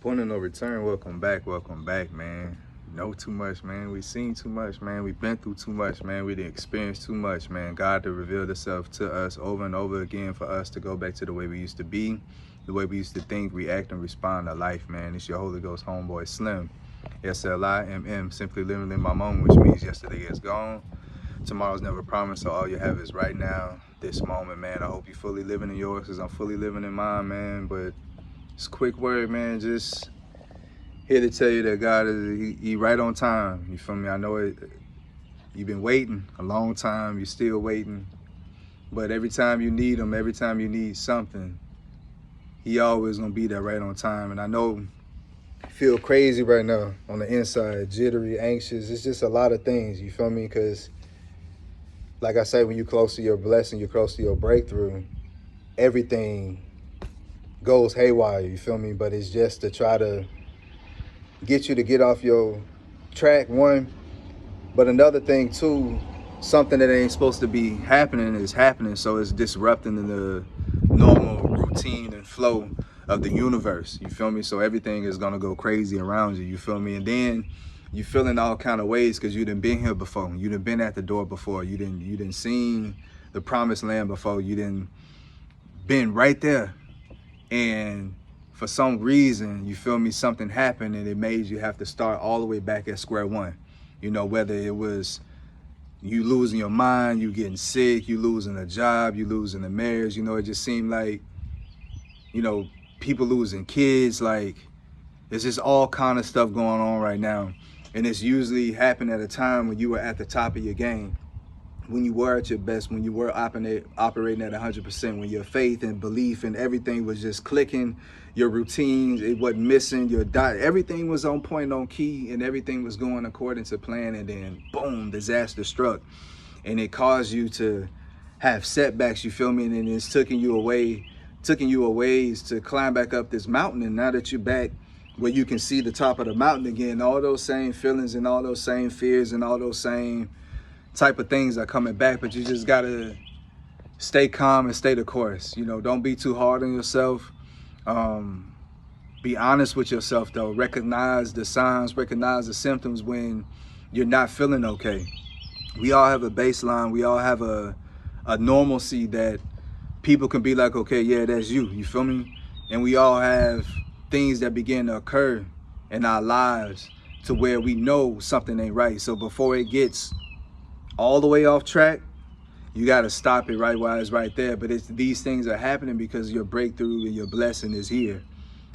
Point of no return. Welcome back, man. Know too much, man. We seen too much, man. We been through too much, man. We done experienced too much, man. God to reveal Himself to us over and over again for us to go back to the way we used to be, the way we used to think, react, and respond to life, man. It's your Holy Ghost homeboy Slim. SLIMM, simply living in my moment, which means yesterday is gone. Tomorrow's never promised, so all you have is right now, this moment, man. I hope you fully living in yours, because I'm fully living in mine, man. But it's a quick word, man. Just here to tell you that God is he right on time. You feel me? I know it. You've been waiting a long time. You're still waiting, but every time you need Him, every time you need something, He always gonna be there right on time. And I know I feel crazy right now on the inside, jittery, anxious. It's just a lot of things. You feel me? Because like I say, when you're close to your blessing, you're close to your breakthrough, everything goes haywire. You feel me? But it's just to try to get you to get off your track, one. But another thing too, something that ain't supposed to be happening is happening, so it's disrupting the normal routine and flow of the universe. You feel me? So everything is gonna go crazy around you. You feel me? And then you feel in all kind of ways because you done been here before. You done been at the door before. You done seen the promised land before. You done been right there, and for some reason, you feel me, something happened and it made you have to start all the way back at square one. You know, whether it was you losing your mind, you getting sick, you losing a job, you losing a marriage. You know, it just seemed like, you know, people losing kids. Like, it's just all kind of stuff going on right now. And it's usually happened at a time when you were at the top of your game, when you were at your best, when you were operating at 100%, when your faith and belief and everything was just clicking, your routines, it wasn't missing, your diet, everything was on point, on key, and everything was going according to plan. And then boom, disaster struck, and it caused you to have setbacks. You feel me? And it's taking you a ways to climb back up this mountain. And now that you're back where you can see the top of the mountain again, all those same feelings and all those same fears and all those same type of things are coming back. But you just gotta stay calm and stay the course. You know, don't be too hard on yourself. Be honest with yourself though. Recognize the signs, recognize the symptoms when you're not feeling okay. We all have a baseline. We all have a normalcy that people can be like, okay, yeah, that's you. You feel me? And we all have things that begin to occur in our lives to where we know something ain't right. So before it gets all the way off track, you got to stop it right while it's right there. But these things are happening because your breakthrough and your blessing is here.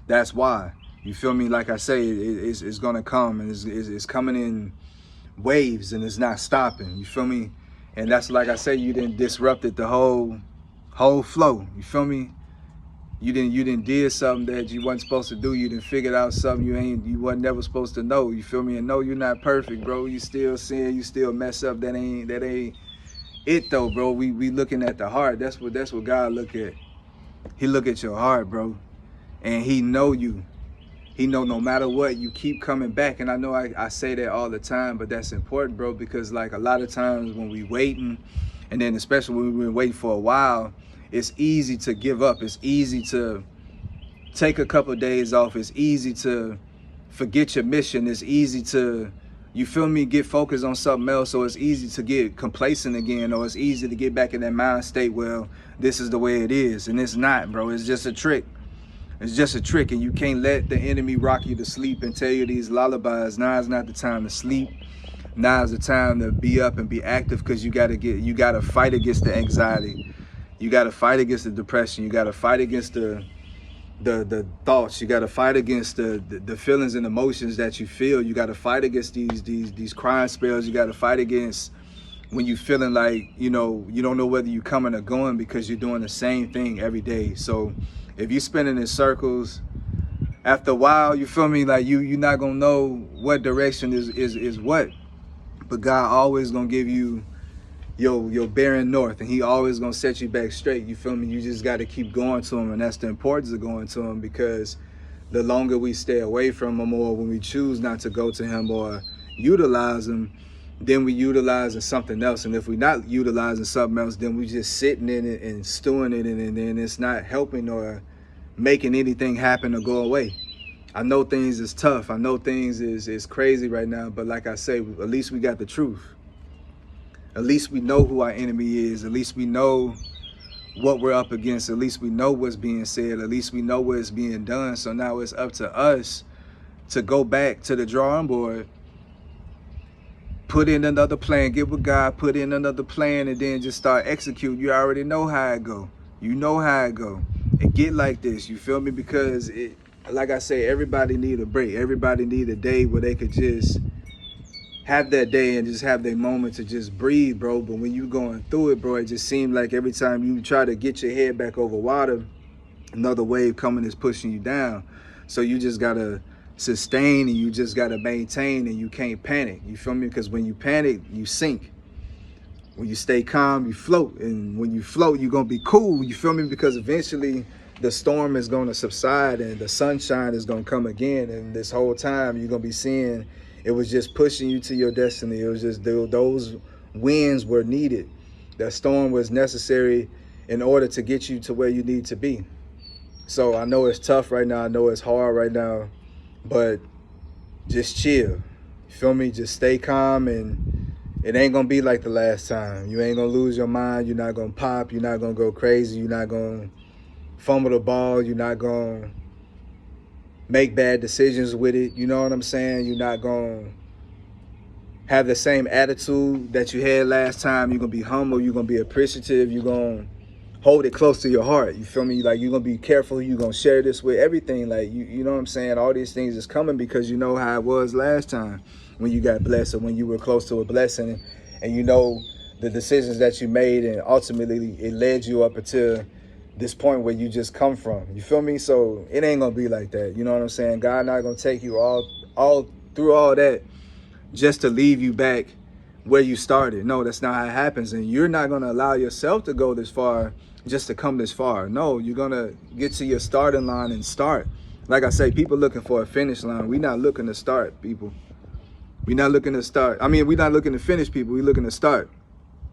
That's why. You feel me? Like I say, it's going to come, and it's coming in waves, and it's not stopping. You feel me? And that's, like I say, you didn't disrupted the whole flow. You feel me? You didn't did something that you wasn't supposed to do. You didn't figured out something you wasn't never supposed to know. You feel me? And no, you're not perfect, bro. You still sin, you still mess up. That ain't it though, bro. We looking at the heart. That's what God look at. He look at your heart, bro. And He know you. He know no matter what, you keep coming back. And I know I say that all the time, but that's important, bro, because like a lot of times when we waiting, and then especially when we've been waiting for a while, it's easy to give up. It's easy to take a couple of days off. It's easy to forget your mission. It's easy to, you feel me, get focused on something else. So it's easy to get complacent again, or it's easy to get back in that mind state, well, this is the way it is. And it's not, bro. It's just a trick. It's just a trick, and you can't let the enemy rock you to sleep and tell you these lullabies. Now is not the time to sleep. Now is the time to be up and be active, because you gotta fight against the anxiety. You gotta fight against the depression. You gotta fight against the thoughts. You gotta fight against the feelings and emotions that you feel. You gotta fight against these crying spells. You gotta fight against when you feeling like, you know, you don't know whether you're coming or going because you're doing the same thing every day. So if you're spinning in circles, after a while, you feel me, like you're not gonna know what direction is what. But God always gonna give you your bearing north, and He always gonna set you back straight. You feel me? You just got to keep going to Him, and that's the importance of going to Him, because the longer we stay away from Him, or when we choose not to go to Him or utilize Him, then we utilizing something else. And if we're not utilizing something else, then we just sitting in it and stewing in it, and then it's not helping or making anything happen or go away. I know things is tough. I know things is crazy right now. But like I say, at least we got the truth. At least we know who our enemy is. At least we know what we're up against. At least we know what's being said. At least we know what's being done. So now it's up to us to go back to the drawing board, put in another plan, get with God, put in another plan, and then just start execute. You already know how it go. You know how it go. And get like this, you feel me? Because it, like I say, everybody need a break. Everybody need a day where they could just have that day and just have their moment to just breathe, bro. But when you going through it, bro, it just seems like every time you try to get your head back over water, another wave coming is pushing you down. So you just gotta sustain, and you just gotta maintain, and you can't panic. You feel me? Because when you panic, you sink. When you stay calm, you float. And when you float, you're gonna be cool. You feel me? Because eventually the storm is gonna subside and the sunshine is gonna come again. And this whole time you're gonna be seeing it was just pushing you to your destiny. It was just those winds were needed. That storm was necessary in order to get you to where you need to be. So I know it's tough right now. I know it's hard right now, but just chill. You feel me? Just stay calm, and it ain't gonna be like the last time. You ain't gonna lose your mind. You're not gonna pop. You're not gonna go crazy. You're not gonna fumble the ball. You're not gonna make bad decisions with it. You know what I'm saying? You're not gonna have the same attitude that you had last time. You're gonna be humble. You're gonna be appreciative. You're gonna hold it close to your heart. You feel me? Like, you're gonna be careful who you're gonna share this with. Everything, like, you know what I'm saying? All these things is coming because you know how it was last time when you got blessed, or when you were close to a blessing, and you know the decisions that you made, and ultimately it led you up until this point where you just come from. You feel me? So it ain't gonna be like that. You know what I'm saying? God not gonna take you all through all that just to leave you back where you started. No, that's not how it happens. And you're not gonna allow yourself to go this far just to come this far. No, you're gonna get to your starting line and start. Like I say, people looking for a finish line. We're not looking to start, people. We're not looking to start. I mean, we're not looking to finish, people. We're looking to start.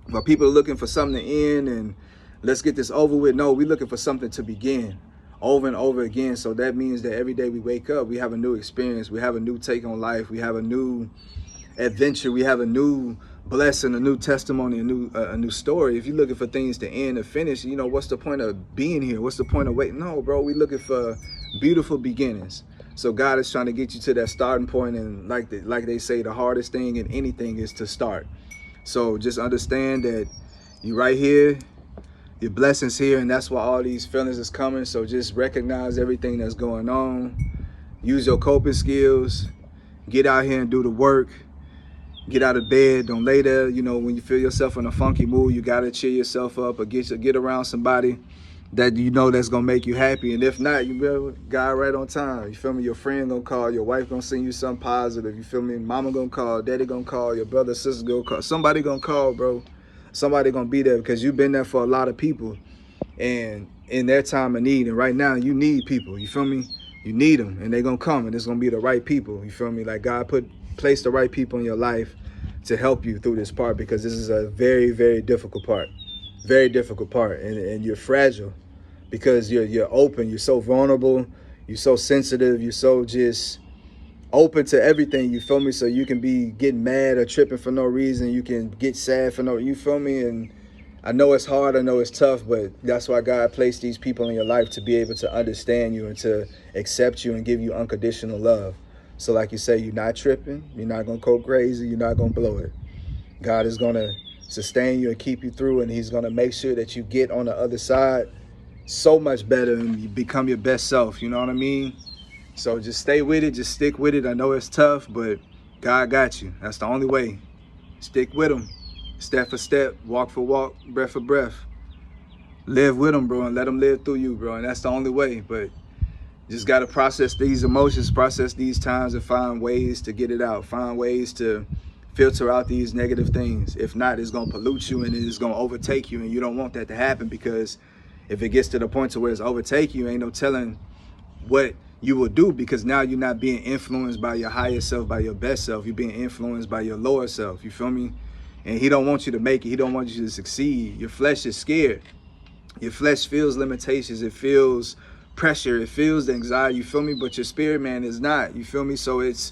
But people are looking for something to end and let's get this over with. No, we're looking for something to begin over and over again. So that means that every day we wake up, we have a new experience. We have a new take on life. We have a new adventure. We have a new blessing, a new testimony, a new story. If you're looking for things to end or finish, you know, what's the point of being here? What's the point of waiting? No, bro, we're looking for beautiful beginnings. So God is trying to get you to that starting point. And like they say, the hardest thing in anything is to start. So just understand that you're right here. Your blessings here, and that's why all these feelings is coming. So just recognize everything that's going on. Use your coping skills. Get out here and do the work. Get out of bed. Don't lay there. You know, when you feel yourself in a funky mood, you gotta cheer yourself up, or get around somebody that you know that's gonna make you happy. And if not, you will guy right on time. You feel me? Your friend gonna call, your wife gonna send you something positive. You feel me? Mama gonna call, daddy gonna call, your brother, sister gonna call. Somebody gonna call, bro. Somebody gonna be there, because you've been there for a lot of people and in their time of need. And right now you need people, you feel me? You need them, and they're gonna come, and it's gonna be the right people, you feel me? Like, God placed the right people in your life to help you through this part, because this is a very, very difficult part. Very difficult part. And you're fragile because you're open, you're so vulnerable, you're so sensitive, you're so just open to everything, you feel me? So you can be getting mad or tripping for no reason. You can get sad for no, you feel me? And I know it's hard, I know it's tough, but that's why God placed these people in your life, to be able to understand you and to accept you and give you unconditional love. So like you say, you're not tripping, you're not gonna go crazy, you're not gonna blow it. God is gonna sustain you and keep you through, and he's gonna make sure that you get on the other side so much better and you become your best self, you know what I mean? So just stay with it, just stick with it. I know it's tough, but God got you. That's the only way. Stick with him, step for step, walk for walk, breath for breath. Live with him, bro, and let him live through you, bro. And that's the only way. But just got to process these emotions, process these times, and find ways to get it out. Find ways to filter out these negative things. If not, it's going to pollute you and it's going to overtake you. And you don't want that to happen, because if it gets to the point to where it's overtake you, ain't no telling what you will do, because now you're not being influenced by your higher self, by your best self. You're being influenced by your lower self. You feel me? And he don't want you to make it. He don't want you to succeed. Your flesh is scared. Your flesh feels limitations. It feels pressure, it feels the anxiety, you feel me? But your spirit man is not, you feel me? So it's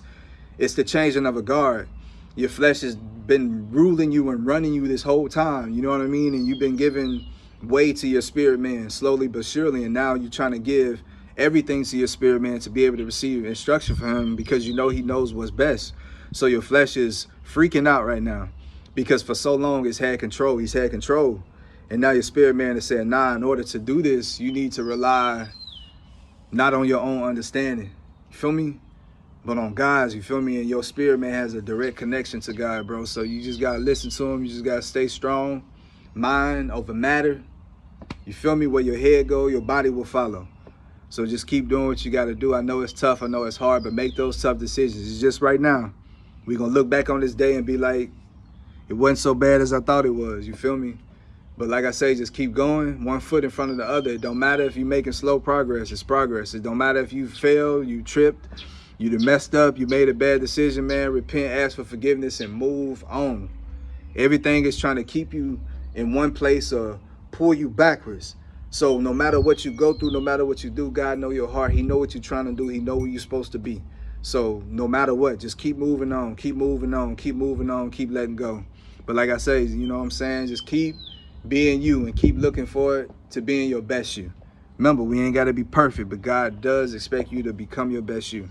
the changing of a guard. Your flesh has been ruling you and running you this whole time, you know what I mean? And you've been giving way to your spirit man slowly but surely, and now you're trying to give everything to your spirit man to be able to receive instruction from him, because you know he knows what's best. So your flesh is freaking out right now because for so long it's had control. He's had control. And now your spirit man is saying, nah, in order to do this, you need to rely not on your own understanding, you feel me, but on God's, you feel me? And your spirit man has a direct connection to God, bro. So you just gotta listen to him. You just gotta stay strong, mind over matter. You feel me? Where your head go, your body will follow. So just keep doing what you gotta do. I know it's tough, I know it's hard, but make those tough decisions. It's just right now. We're gonna look back on this day and be like, it wasn't so bad as I thought it was, you feel me? But like I say, just keep going, one foot in front of the other. It don't matter if you're making slow progress, it's progress. It don't matter if you failed, you tripped, you done messed up, you made a bad decision, man. Repent, ask for forgiveness, and move on. Everything is trying to keep you in one place or pull you backwards. So no matter what you go through, no matter what you do, God know your heart. He know what you're trying to do. He know where you're supposed to be. So no matter what, just keep moving on, keep moving on, keep moving on, keep letting go. But like I say, you know what I'm saying? Just keep being you and keep looking forward to being your best you. Remember, we ain't got to be perfect, but God does expect you to become your best you.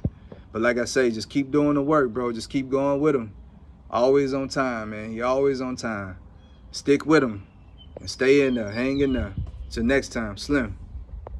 But like I say, just keep doing the work, bro. Just keep going with him. Always on time, man. He always on time. Stick with him and stay in there. Hang in there. Till next time, Slim.